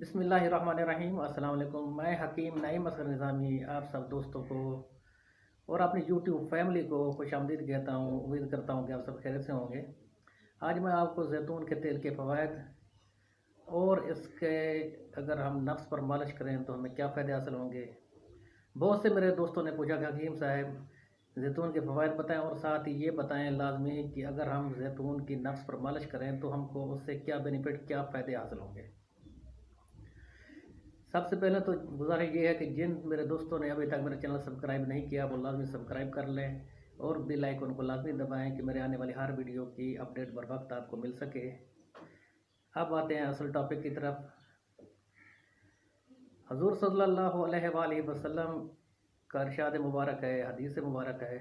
बिस्मिल्लाहिर्रहमानिर्रहीम। अस्सलाम वालेकुम। मैं हकीम नईम असगर निज़ामी आप सब दोस्तों को और अपनी यूट्यूब फैमिली को खुशामदीद कहता हूँ। उम्मीद करता हूँ कि आप सब खैरियत से होंगे। आज मैं आपको जैतून के तेल के फ़वाइद और इसके अगर हम नफ्स पर मालिश करें तो हमें क्या फ़ायदे हासिल होंगे। बहुत से मेरे दोस्तों ने पूछा कि हकीम साहब जैतून के फ़वाइद बताएं और साथ ही ये बताएं लाजमी कि अगर हम जैतून की नफ्स पर मालिश करें तो हमको उससे क्या बेनिफिट क्या फ़ायदे हासिल होंगे। सबसे पहले तो गुजारिश ये है कि जिन मेरे दोस्तों ने अभी तक मेरा चैनल सब्सक्राइब नहीं किया वो लाजमी सब्सक्राइब कर लें और बेल आइकन को लाजमी दबाएं कि मेरे आने वाली हर वीडियो की अपडेट बर वक्त आपको मिल सके। अब आते हैं असल टॉपिक की तरफ। हजूर सल्लल्लाहु अलैहि वसल्लम का इरशाद मुबारक है, हदीस मुबारक है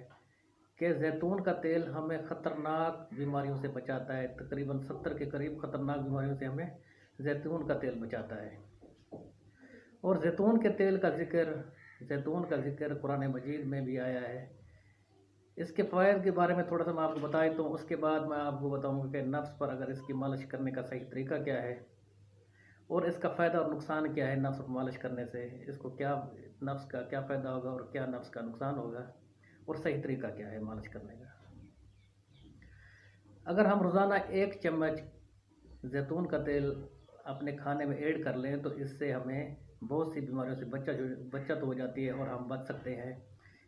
कि जैतून का तेल हमें ख़तरनाक बीमारियों से बचाता है। तकरीबन 70 के करीब ख़तरनाक बीमारियों से हमें जैतून का तेल बचाता है। और जैतून का ज़िक्र कुरान मजीद में भी आया है। इसके फ़वाइद के बारे में थोड़ा सा मैं आपको बताई तो उसके बाद मैं आपको बताऊंगा कि नफ्स पर अगर इसकी मालिश करने का सही तरीका क्या है और इसका फ़ायदा और नुकसान क्या है। नफ्स पर मालिश करने से इसको क्या नफ्स का क्या फ़ायदा होगा और क्या नफ्स का नुकसान होगा और सही तरीका क्या है मालिश करने का। अगर हम रोज़ाना 1 चम्मच जैतून का तेल अपने खाने में ऐड कर लें तो इससे हमें बहुत सी बीमारियों से बचत हो जाती है और हम बच सकते हैं।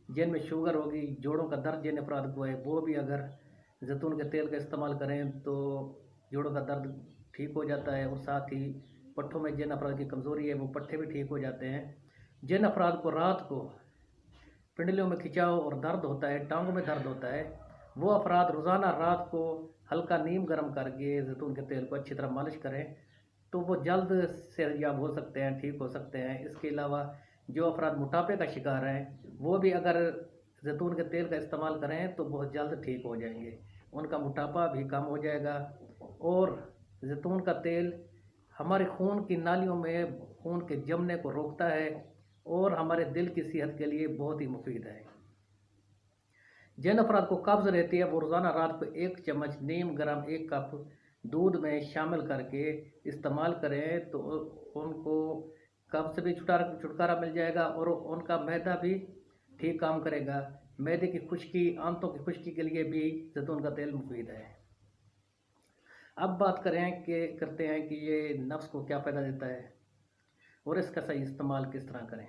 जिनमें शुगर होगी, जोड़ों का दर्द जिन अफराद को है वो भी अगर जैतून के तेल का इस्तेमाल करें तो जोड़ों का दर्द ठीक हो जाता है और साथ ही पट्ठों में जिन अफराद की कमज़ोरी है वो पट्ठे भी ठीक हो जाते हैं। जिन अफराद को रात को पिंडलियों में खिंचाव और दर्द होता है, टांगों में दर्द होता है, वो अफराद रोज़ाना रात को हल्का नीम गर्म करके जैतून के तेल को अच्छी तरह मालिश करें तो वो जल्द सेहतयाब हो सकते हैं, ठीक हो सकते हैं। इसके अलावा जो अफराद मोटापे का शिकार हैं वो भी अगर जैतून के तेल का इस्तेमाल करें तो बहुत जल्द ठीक हो जाएंगे, उनका मोटापा भी कम हो जाएगा। और जैतून का तेल हमारे खून की नालियों में खून के जमने को रोकता है और हमारे दिल की सेहत के लिए बहुत ही मुफीद है। जिन अफराद को कब्ज़ रहती है वो रोज़ाना रात को 1 चम्मच नीम गर्म 1 कप दूध में शामिल करके इस्तेमाल करें तो उनको कब्ज़ से भी छुटकारा मिल जाएगा और उनका मैदा भी ठीक काम करेगा। मैदे की खुश्की, आंतों की खुश्की के लिए भी जैतून का तेल मुफीद है। अब बात करते हैं कि ये नफ्स को क्या फ़ायदा देता है और इसका सही इस्तेमाल किस तरह करें।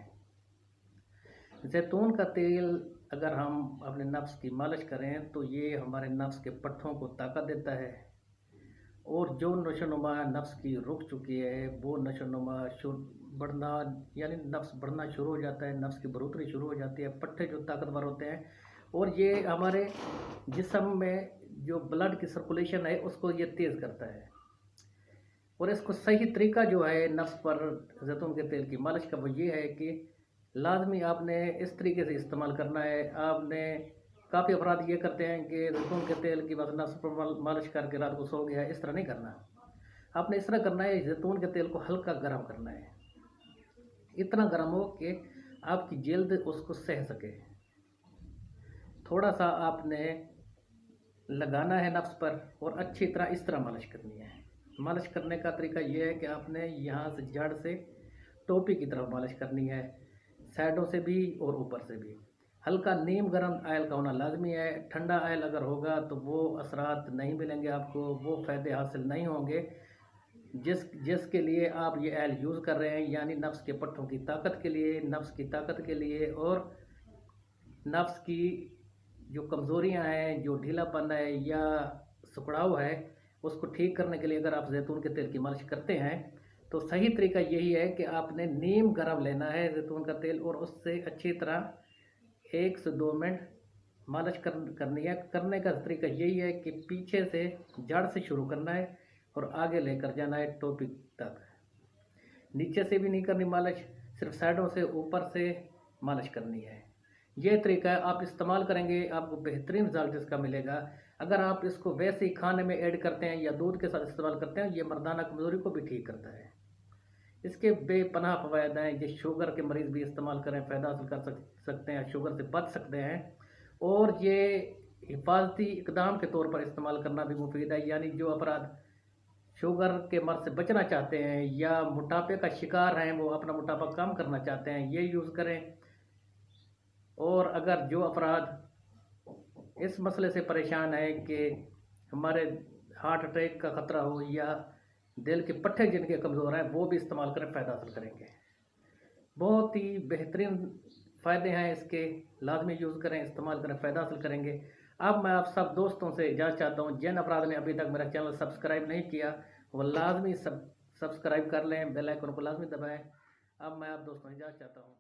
जैतून का तेल अगर हम अपने नफ्स की मालिश करें तो ये हमारे नफ्स के पट्ठों को ताकत देता है और जो नशोनुमा नफ्स की रुक चुकी है वो नशोनुमा बढ़ना यानी नफ्स बढ़ना शुरू हो जाता है, नफ्स की बढ़ोतरी शुरू हो जाती है, पट्ठे जो ताकतवर होते हैं और ये हमारे जिस्म में जो ब्लड की सर्कुलेशन है उसको ये तेज़ करता है। और इसको सही तरीका जो है नफ्स पर जैतून के तेल की मालिश का वो ये है कि लाजमी आपने इस तरीके से इस्तेमाल करना है। आपने काफ़ी अफराद ये करते हैं कि जैतून के तेल की बस नफ्स पर मालिश करके रात को सो गया, इस तरह नहीं करना। आपने इस तरह करना है, जैतून के तेल को हल्का गर्म करना है, इतना गर्म हो कि आपकी जल्द उसको सह सके। थोड़ा सा आपने लगाना है नफ्स पर और अच्छी तरह इस तरह मालिश करनी है। मालिश करने का तरीका ये है कि आपने यहाँ से जड़ से टोपी की तरफ मालिश करनी है, साइडों से भी और ऊपर से भी। हल्का नीम गर्म आयल का होना लाजमी है। ठंडा आयल अगर होगा तो वो असरात नहीं मिलेंगे आपको, वो फ़ायदे हासिल नहीं होंगे जिसके लिए आप ये आयल यूज़ कर रहे हैं, यानी नफ्स के पट्ठों की ताकत के लिए, नफ्स की ताकत के लिए और नफ्स की जो कमज़ोरियाँ हैं, जो ढीलापन है या सुखड़ाव है, उसको ठीक करने के लिए अगर आप जैतून के तेल की मालिश करते हैं तो सही तरीका यही है कि आपने नीम गर्म लेना है जैतून का तेल और उससे अच्छी तरह 1 से 2 मिनट मालिश करनी है। करने का तरीका यही है कि पीछे से जड़ से शुरू करना है और आगे लेकर जाना है टोपी तक। नीचे से भी नहीं करनी मालिश, सिर्फ साइडों से ऊपर से मालिश करनी है। ये तरीका आप इस्तेमाल करेंगे आपको बेहतरीन रिजल्ट इसका मिलेगा। अगर आप इसको वैसे ही खाने में ऐड करते हैं या दूध के साथ इस्तेमाल करते हैं, ये मर्दाना कमज़ोरी को भी ठीक करता है। इसके बेपनाह फ़वायद हैं। ये शुगर के मरीज़ भी इस्तेमाल करें, फ़ायदा हासिल कर सकते हैं, शुगर से बच सकते हैं। और ये हिफाजती इक़दाम के तौर पर इस्तेमाल करना भी मुफीद है, यानी जो अफराद शुगर के मर्ज़ से बचना चाहते हैं या मोटापे का शिकार हैं, वो अपना मोटापा कम करना चाहते हैं, ये यूज़ करें। और अगर जो अफ़राद इस मसले से परेशान है कि हमारे हार्ट अटैक का ख़तरा हो या दिल के पट्टे जिनके कमज़ोर हैं, वो भी इस्तेमाल करें, फ़ायदा हासिल करेंगे। बहुत ही बेहतरीन फ़ायदे हैं इसके, लाज़मी यूज़ करें, इस्तेमाल करें, फ़ायदा हासिल करेंगे। अब मैं आप सब दोस्तों से इजाज़त चाहता हूँ, जिन अफ़राद ने अभी तक मेरा चैनल सब्सक्राइब नहीं किया, वो लाज़मी सब्सक्राइब कर लें, बेल आइकन को लाज़मी दबाएँ। अब मैं आप दोस्तों से इजाज़त चाहता हूँ।